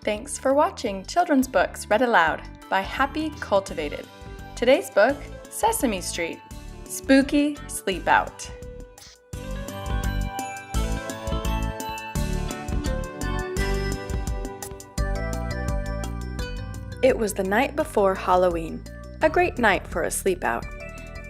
Thanks for watching Children's Books Read Aloud by Happy Cultivated. Today's book, Sesame Street Spooky Sleep-out. It was the night before Halloween, a great night for a sleep-out.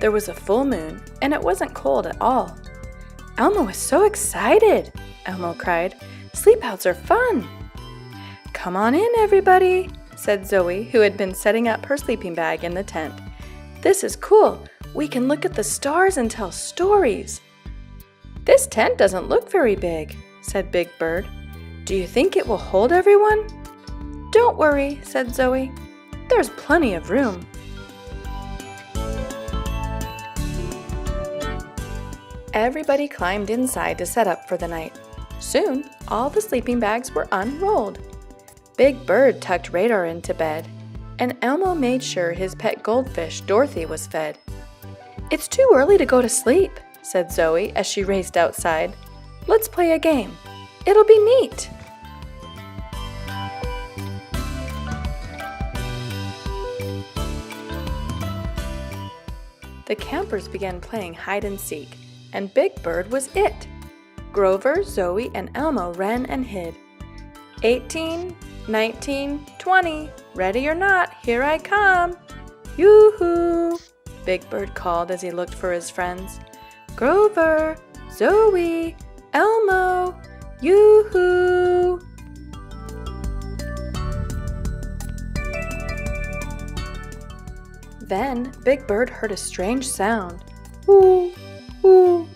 There was a full moon, and it wasn't cold at all. "Elmo is so excited!" Elmo cried. "Sleep-outs are fun!" "Come on in, everybody," said Zoe, who had been setting up her sleeping bag in the tent. "This is cool. We can look at the stars and tell stories." "This tent doesn't look very big," said Big Bird. "Do you think it will hold everyone?" "Don't worry," said Zoe. "There's plenty of room." Everybody climbed inside to set up for the night. Soon, all the sleeping bags were unrolled. Big Bird tucked Radar into bed, and Elmo made sure his pet goldfish, Dorothy, was fed. "It's too early to go to sleep," said Zoe as she raced outside. "Let's play a game. It'll be neat." The campers began playing hide and seek, and Big Bird was it. Grover, Zoe, and Elmo ran and hid. 18, 19, 20, ready or not, here I come. Yoo-hoo! Big Bird called as he looked for his friends. Grover, Zoe, Elmo, yoo-hoo! Then Big Bird heard a strange sound. Whoo, whoo.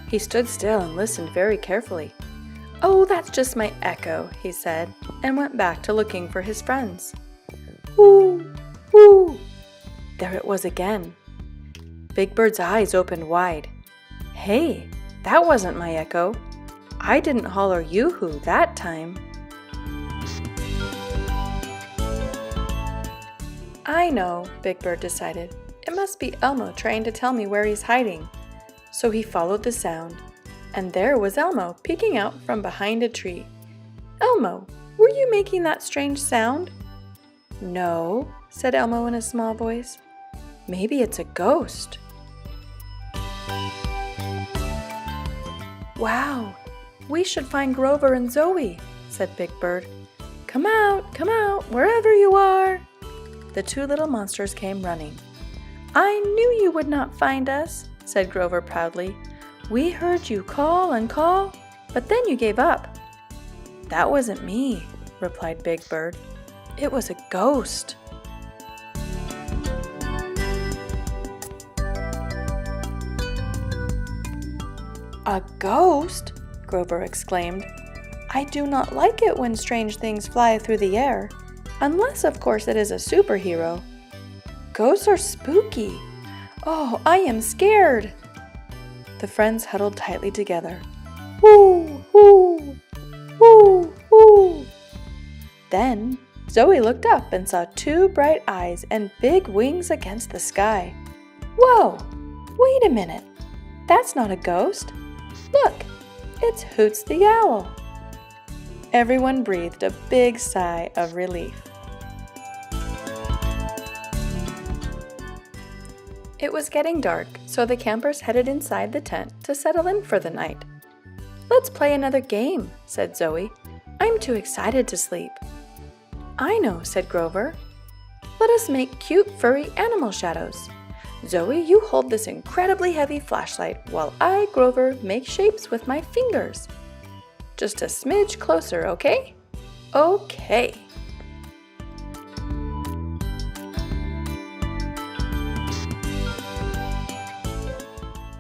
He stood still and listened very carefully. "Oh, that's just my echo," he said, and went back to looking for his friends. Whoo, whoo. There it was again. Big Bird's eyes opened wide. "Hey, that wasn't my echo. I didn't holler yoo-hoo that time." "I know," Big Bird decided. "It must be Elmo trying to tell me where he's hiding." So he followed the sound, and there was Elmo peeking out from behind a tree. "Elmo, were you making that strange sound?" "No," said Elmo in a small voice. "Maybe it's a ghost." "Wow, we should find Grover and Zoe," said Big Bird. Come out, wherever you are." The two little monsters came running. "I knew you would not find us," said Grover proudly. "We heard you call and call, but then you gave up." "That wasn't me," replied Big Bird. "It was a ghost." "A ghost?" Grover exclaimed. "I do not like it when strange things fly through the air, unless of course it is a superhero. Ghosts are spooky. Oh, I am scared." The friends huddled tightly together. Whoo, whoo, whoo, whoo. Then Zoe looked up and saw two bright eyes and big wings against the sky. "Whoa, wait a minute. That's not a ghost. Look, it's Hoots the Owl." Everyone breathed a big sigh of relief. It was getting dark, so the campers headed inside the tent to settle in for the night. "Let's play another game," said Zoe. "I'm too excited to sleep." "I know," said Grover. "Let us make cute, furry animal shadows. Zoe, you hold this incredibly heavy flashlight while I, Grover, make shapes with my fingers. Just a smidge closer, okay?" "Okay."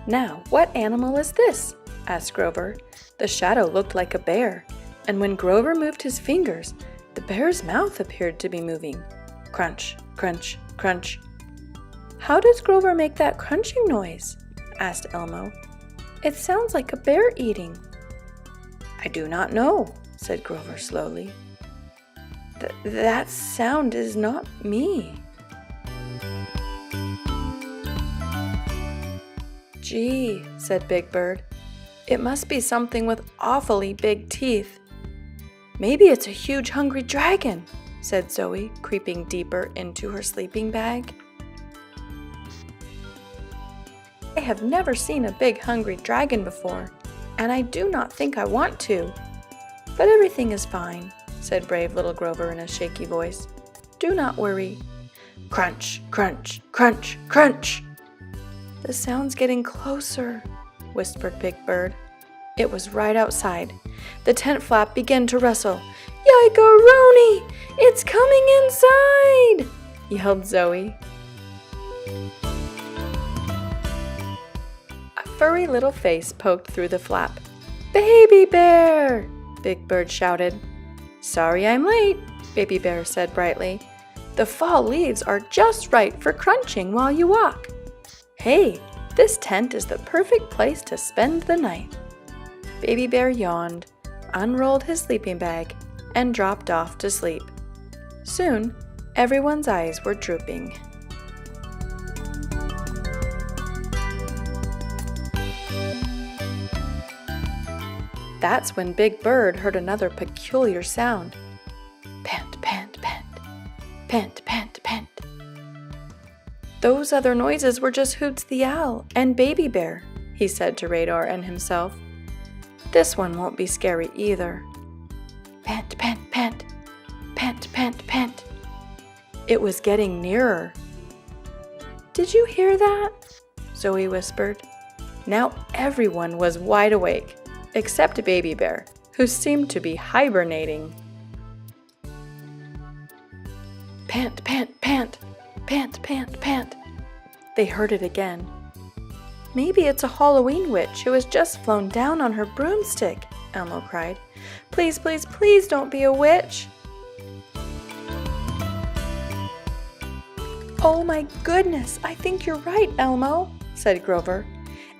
"Now, what animal is this?" asked Grover. The shadow looked like a bear, and when Grover moved his fingers, the bear's mouth appeared to be moving. Crunch, crunch, crunch. "How does Grover make that crunching noise?" asked Elmo. "It sounds like a bear eating." "I do not know," said Grover slowly. That sound is not me." "Gee," said Big Bird, "it must be something with awfully big teeth." Maybe it's a huge hungry dragon, said Zoe, creeping deeper into her sleeping bag. I have never seen a big hungry dragon before, and I do not think I want to. But everything is fine, said brave little Grover in a shaky voice. Do not worry. Crunch, crunch, crunch, crunch. The sound's getting closer, whispered Big Bird. It was right outside. The tent flap began to rustle. Yike-a-roni! It's coming inside! Yelled Zoe. A furry little face poked through the flap. Baby Bear! Big Bird shouted. Sorry I'm late, Baby Bear said brightly. The fall leaves are just right for crunching while you walk. Hey, this tent is the perfect place to spend the night. Baby Bear yawned, unrolled his sleeping bag, and dropped off to sleep. Soon, everyone's eyes were drooping. That's when Big Bird heard another peculiar sound. Pant, pant, pant. Pant, pant, pant. Those other noises were just Hoots the Owl and Baby Bear, he said to Radar and himself. This one won't be scary either. Pant, pant, pant. Pant, pant, pant. It was getting nearer. Did you hear that? Zoe whispered. Now everyone was wide awake, except Baby Bear, who seemed to be hibernating. Pant, pant, pant. Pant, pant, pant. They heard it again. Maybe it's a Halloween witch who has just flown down on her broomstick, Elmo cried. Please, please, please don't be a witch. Oh my goodness, I think you're right, Elmo, said Grover.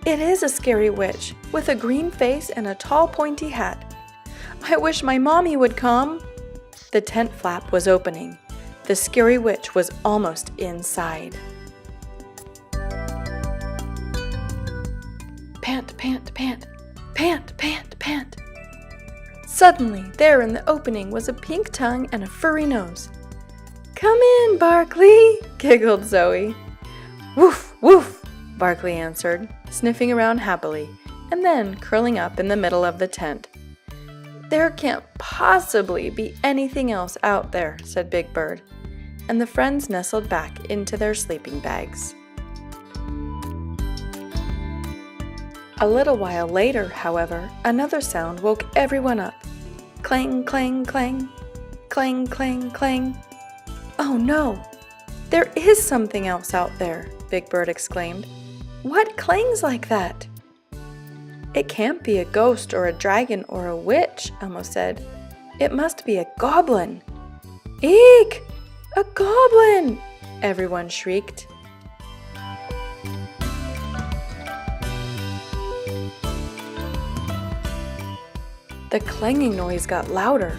It is a scary witch with a green face and a tall pointy hat. I wish my mommy would come. The tent flap was opening. The scary witch was almost inside. Pant, pant, pant. Pant, pant, pant. Suddenly, there in the opening was a pink tongue and a furry nose. Come in, Barkley, giggled Zoe. Woof, woof, Barkley answered, sniffing around happily, and then curling up in the middle of the tent. There can't possibly be anything else out there, said Big Bird, and the friends nestled back into their sleeping bags. A little while later, however, another sound woke everyone up. Clang, clang, clang. Clang, clang, clang. Oh no! There is something else out there, Big Bird exclaimed. What clangs like that? It can't be a ghost or a dragon or a witch, Elmo said. It must be a goblin. Eek! A goblin! Everyone shrieked. The clanging noise got louder.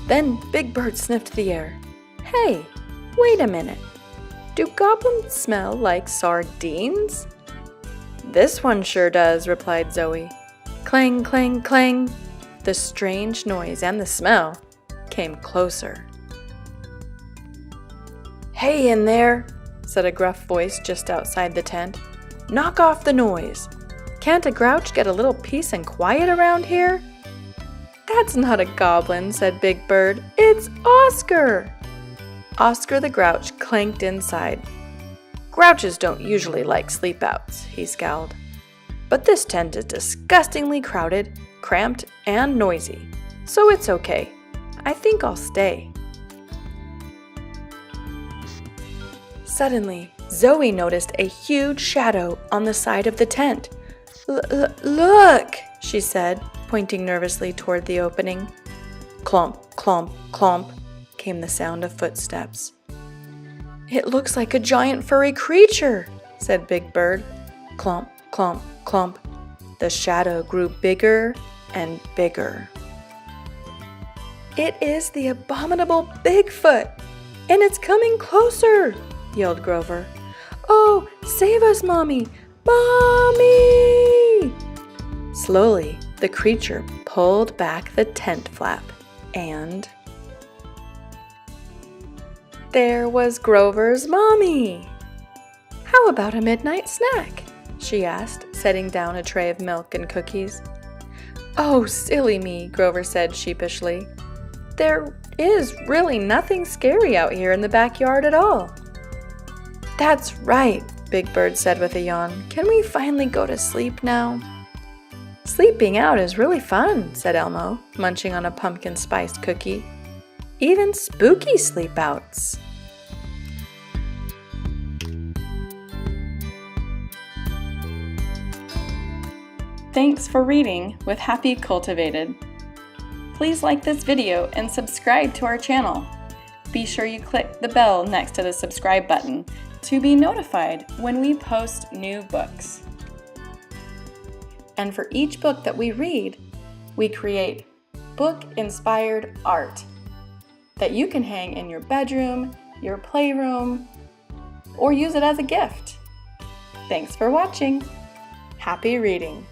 Then Big Bird sniffed the air. Hey, wait a minute. Do goblins smell like sardines? This one sure does, replied Zoe. Clang, clang, clang. The strange noise and the smell came closer. Hey in there, said a gruff voice just outside the tent. Knock off the noise. Can't a Grouch get a little peace and quiet around here? That's not a goblin, said Big Bird. It's Oscar. Oscar the Grouch clanked inside. Grouches don't usually like sleep-outs, he scowled. But this tent is disgustingly crowded, cramped, and noisy, so it's okay. I think I'll stay. Suddenly, Zoe noticed a huge shadow on the side of the tent. Look, she said, pointing nervously toward the opening. Clomp, clomp, clomp, came the sound of footsteps. It looks like a giant furry creature, said Big Bird. Clomp, clomp, clomp. The shadow grew bigger and bigger. It is the abominable Bigfoot, and it's coming closer, yelled Grover. Oh, save us, Mommy! Mommy! Slowly, the creature pulled back the tent flap. And there was Grover's mommy. "How about a midnight snack?" she asked, setting down a tray of milk and cookies. "Oh, silly me," Grover said sheepishly. "There is really nothing scary out here in the backyard at all." "That's right," Big Bird said with a yawn. "Can we finally go to sleep now?" "Sleeping out is really fun," said Elmo, munching on a pumpkin spiced cookie. "Even spooky sleep-outs." Thanks for reading with Happy Cultivated. Please like this video and subscribe to our channel. Be sure you click the bell next to the subscribe button to be notified when we post new books. And for each book that we read, we create book-inspired art that you can hang in your bedroom, your playroom, or use it as a gift. Thanks for watching. Happy reading!